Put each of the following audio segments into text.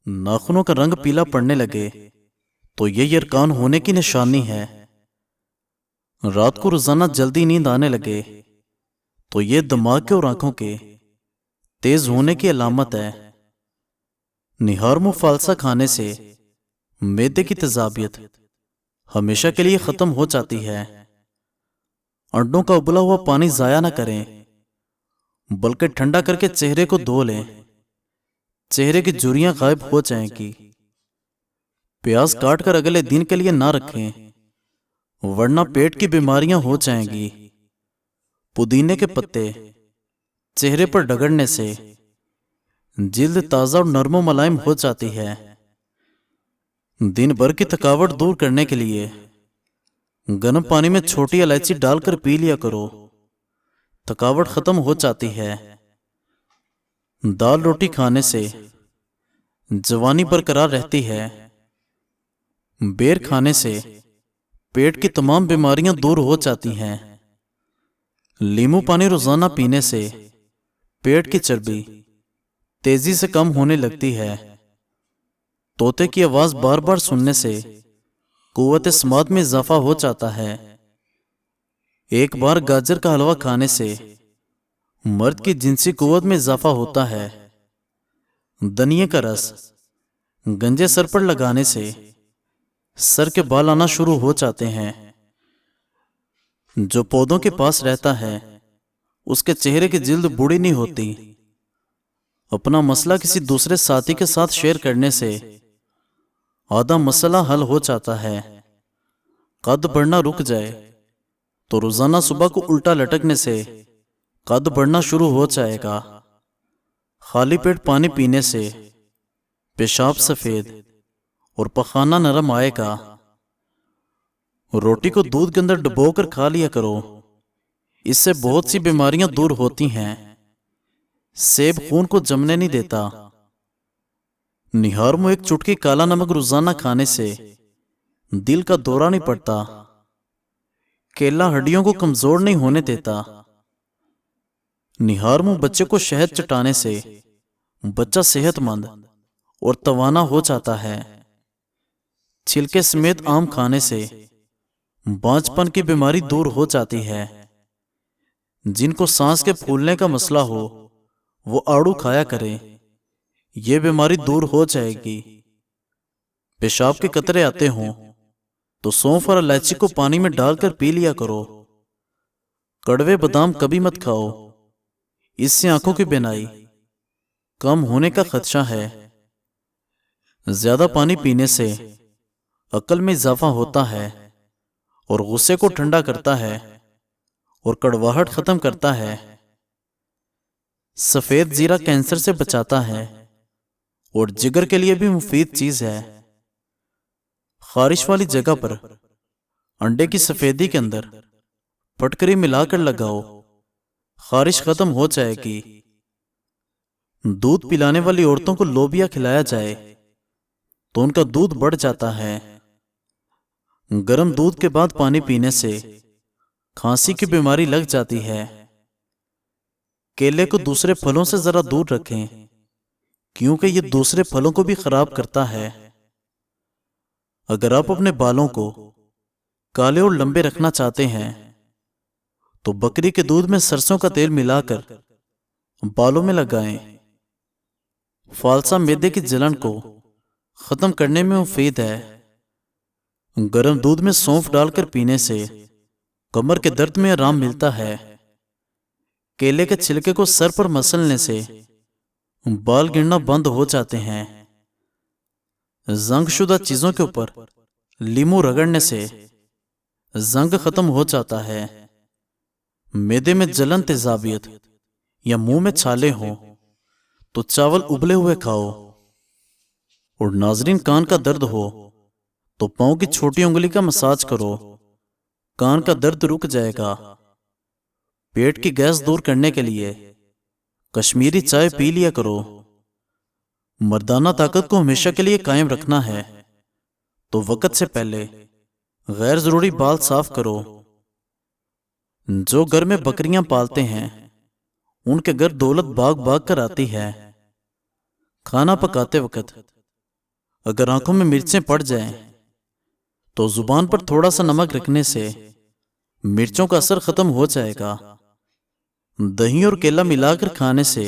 नाखूनों का रंग पीला पड़ने लगे तो ये यरकान होने की निशानी है। रात को रोजाना जल्दी नींद आने लगे तो ये दिमाग के और आंखों के तेज होने की अलामत है। निहार मुंह फालसा खाने से मैदे की तेजाबियत हमेशा के लिए खत्म हो जाती है। अंडों का उबला हुआ पानी जाया ना करें, बल्कि ठंडा करके चेहरे को धो लें। चेहरे की झुर्रियां गायब हो जाएंगी। प्याज काट कर अगले दिन के लिए ना रखें, वरना पेट की बीमारियां हो जाएंगी। पुदीने के पत्ते चेहरे पर डगड़ने से जिल्द ताजा और नरमो मुलायम हो जाती है। दिन भर की थकावट दूर करने के लिए गर्म पानी में छोटी इलायची डालकर पी लिया करो, थकावट खत्म हो जाती है। दाल रोटी खाने से जवानी बरकरार रहती है। बेर खाने से पेट की तमाम बीमारियां दूर हो जाती हैं। नींबू पानी रोजाना पीने से पेट की चर्बी तेजी से कम होने लगती है। तोते की आवाज बार बार सुनने से कुव्वत समात में इजाफा हो जाता है। एक बार गाजर का हलवा खाने से मर्द की जिनसी कुव्वत में इजाफा होता है। धनिये का रस गंजे सर पर लगाने से सर के बाल आना शुरू हो जाते हैं। जो पौधों के पास रहता है उसके चेहरे की जिल्द बूढ़ी नहीं होती। अपना मसला किसी दूसरे साथी के साथ शेयर करने से आधा मसला हल हो जाता है। कद बढ़ना रुक जाए तो रोजाना सुबह को उल्टा लटकने से कद बढ़ना शुरू हो जाएगा। खाली पेट पानी पीने से पेशाब सफेद और पखाना नरम आएगा। रोटी को दूध के अंदर डुबोकर खा लिया करो, इससे बहुत सी बीमारियां दूर होती हैं। सेब खून को जमने नहीं देता। निहार में एक चुटकी काला नमक रोजाना खाने से दिल का दौरा नहीं पड़ता। केला हड्डियों को कमजोर नहीं होने देता। निहार मुंह बच्चे को शहद चटाने से बच्चा सेहतमंद और तवाना हो जाता है। छिलके समेत आम खाने से बांझपन की बीमारी दूर हो जाती है। जिनको सांस के फूलने का मसला हो वो आड़ू खाया करें, ये बीमारी दूर हो जाएगी। पेशाब के कतरे आते हों तो सौंफ और इलायची को पानी में डालकर पी लिया करो। कड़वे बादाम कभी मत खाओ, इससे आंखों की बीनाई कम होने का खदशा है। ज्यादा पानी पीने से अक्ल में इजाफा होता है और गुस्से को ठंडा करता है और कड़वाहट खत्म करता है। सफेद जीरा कैंसर से बचाता है और जिगर के लिए भी मुफीद चीज है। खारिश वाली जगह पर अंडे की सफेदी के अंदर फटकरी मिलाकर लगाओ, खारिश खत्म हो जाएगी। दूध पिलाने वाली औरतों को लोबिया खिलाया जाए तो उनका दूध बढ़ जाता है। गर्म दूध के बाद पानी पीने से खांसी की बीमारी लग जाती है। केले को दूसरे फलों से जरा दूर रखें, क्योंकि ये दूसरे फलों को भी खराब करता है। अगर आप अपने बालों को काले और लंबे रखना चाहते हैं तो बकरी के दूध में सरसों का तेल मिलाकर बालों में लगाएं। फालसा मैदे की जलन को खत्म करने में मुफीद है। गर्म दूध में सौंफ डालकर पीने से कमर के दर्द में आराम मिलता है। केले के छिलके को सर पर मसलने से बाल गिरना बंद हो जाते हैं। जंगशुदा चीजों के ऊपर लीमू रगड़ने से जंग खत्म हो जाता है। मैदे में जलन तेजाबियत या मुंह में छाले हो तो चावल उबले हुए खाओ। और नाजरीन, कान का दर्द हो तो पांव की छोटी उंगली का मसाज करो, कान का दर्द रुक जाएगा। पेट की गैस दूर करने के लिए कश्मीरी चाय पी लिया करो। मर्दाना ताकत को हमेशा के लिए कायम रखना है तो वक्त से पहले गैर जरूरी बाल साफ करो। जो घर में बकरियां पालते हैं उनके घर दौलत बाग बाग कर आती है। खाना पकाते वक्त अगर आंखों में मिर्चें पड़ जाएं, तो जुबान पर थोड़ा सा नमक रखने से मिर्चों का असर खत्म हो जाएगा। दही और केला मिलाकर खाने से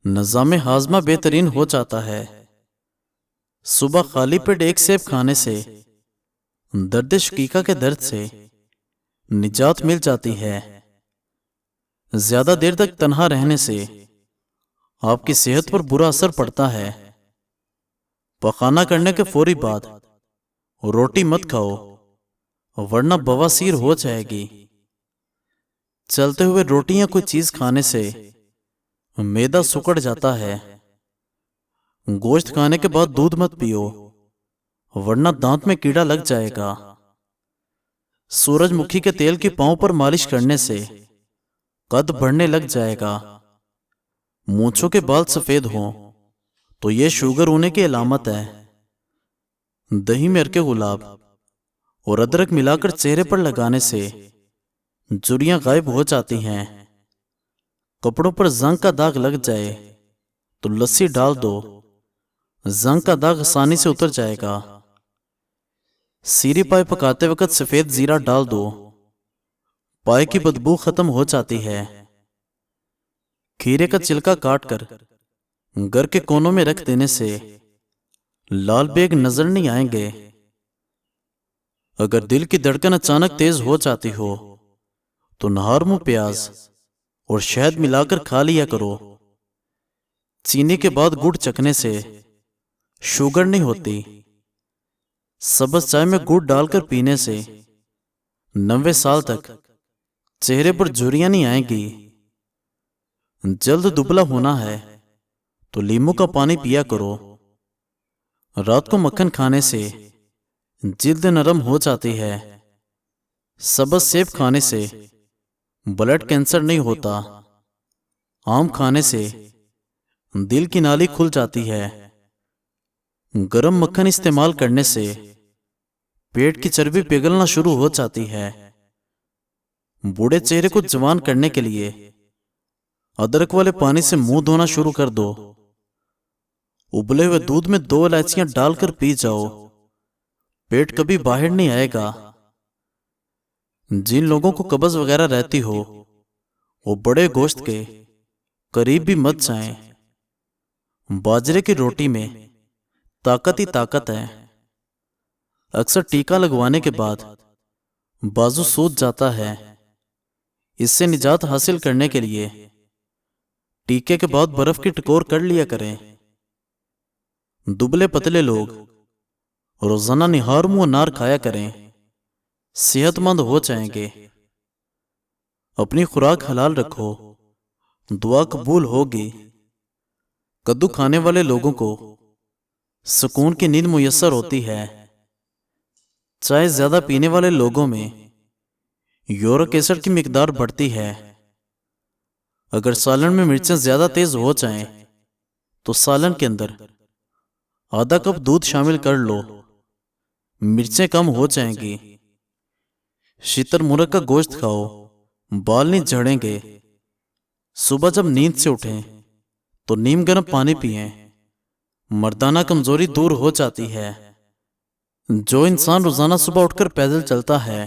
निज़ाम हाजमा बेहतरीन हो जाता है। सुबह खाली पेट एक सेब खाने से दर्द शकीका के दर्द से निजात मिल जाती है। ज्यादा देर तक तन्हा रहने से आपकी सेहत पर बुरा असर पड़ता है। पखाना करने के फौरी बाद रोटी मत खाओ, वरना बवासीर हो जाएगी। चलते हुए रोटी या कोई चीज खाने से मैदा सिकुड़ जाता है। गोश्त खाने के बाद दूध मत पियो, वरना दांत में कीड़ा लग जाएगा। सूरजमुखी के तेल की पांव पर मालिश करने से कद बढ़ने लग जाएगा। मूंछों के बाल सफेद हों तो यह शुगर होने की अलामत है। दही में अर्के गुलाब और अदरक मिलाकर चेहरे पर लगाने से झुर्रियां गायब हो जाती हैं। कपड़ों पर जंग का दाग लग जाए तो लस्सी डाल दो, जंग का दाग आसानी से उतर जाएगा। सीरी पाए पकाते वक्त सफेद जीरा डाल दो, पाए की बदबू खत्म हो जाती है। खीरे का छिलका काटकर घर के कोनों में रख देने से लाल बेग नजर नहीं आएंगे। अगर दिल की धड़कन अचानक तेज हो जाती हो तो नहर मुंह प्याज और शहद मिलाकर खा लिया करो। चीनी के बाद गुड़ चखने से शुगर नहीं होती। सब्ज चाय में गुड़ डालकर पीने से 90 साल तक चेहरे पर झुर्रियां नहीं आएंगी। जल्द दुबला होना है तो नींबू का पानी पिया करो। रात को मक्खन खाने से जिल्द नरम हो जाती है। सब्ज सेब खाने से ब्लड कैंसर नहीं होता। आम खाने से दिल की नाली खुल जाती है। गरम मक्खन इस्तेमाल करने से पेट की चर्बी पिघलना शुरू हो जाती है। बूढ़े चेहरे को जवान करने के लिए अदरक वाले पानी से मुंह धोना शुरू कर दो। उबले हुए दूध में 2 इलायचियां डालकर पी जाओ, पेट कभी बाहर नहीं आएगा। जिन लोगों को कब्ज वगैरह रहती हो वो बड़े गोश्त के करीब भी मत जाएं। बाजरे की रोटी में ताकत ही ताकत है। अक्सर टीका लगवाने के बाद बाजू सूज जाता है। इससे निजात हासिल करने के लिए टीके के बाद बर्फ की टकोर कर लिया करें। दुबले पतले लोग रोजाना निहार मुंह अनार खाया करें, सेहतमंद हो जाएंगे। अपनी खुराक हलाल रखो, दुआ कबूल होगी। कद्दू खाने वाले लोगों को सुकून की नींद मुयस्सर होती है। चाय ज्यादा पीने वाले लोगों में यूरिक एसिड की मिकदार बढ़ती है। अगर सालन में मिर्चें ज्यादा तेज हो जाएं, तो सालन के अंदर आधा कप दूध शामिल कर लो, मिर्चें कम हो जाएंगी। शुतुरमुर्ग का गोश्त खाओ, बाल नहीं झड़ेंगे। सुबह जब नींद से उठें तो नीम गर्म पानी पिएं, मर्दाना कमजोरी दूर हो जाती है। जो इंसान रोजाना सुबह उठकर पैदल चलता है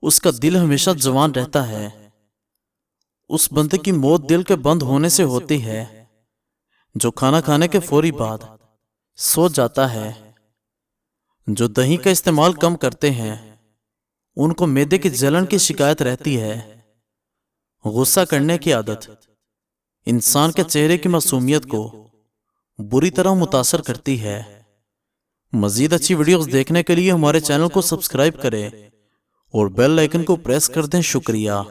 उसका दिल हमेशा जवान रहता है। उस बंदे की मौत दिल के बंद होने से होती है जो खाना खाने के फौरी बाद सो जाता है। जो दही का इस्तेमाल कम करते हैं उनको मैदे की जलन की शिकायत रहती है। गुस्सा करने की आदत इंसान के चेहरे की मासूमियत को बुरी तरह मुतासर करती है। मजीद अच्छी वीडियोस देखने के लिए हमारे चैनल को सब्सक्राइब करें और बेल आइकन को प्रेस कर दें। शुक्रिया।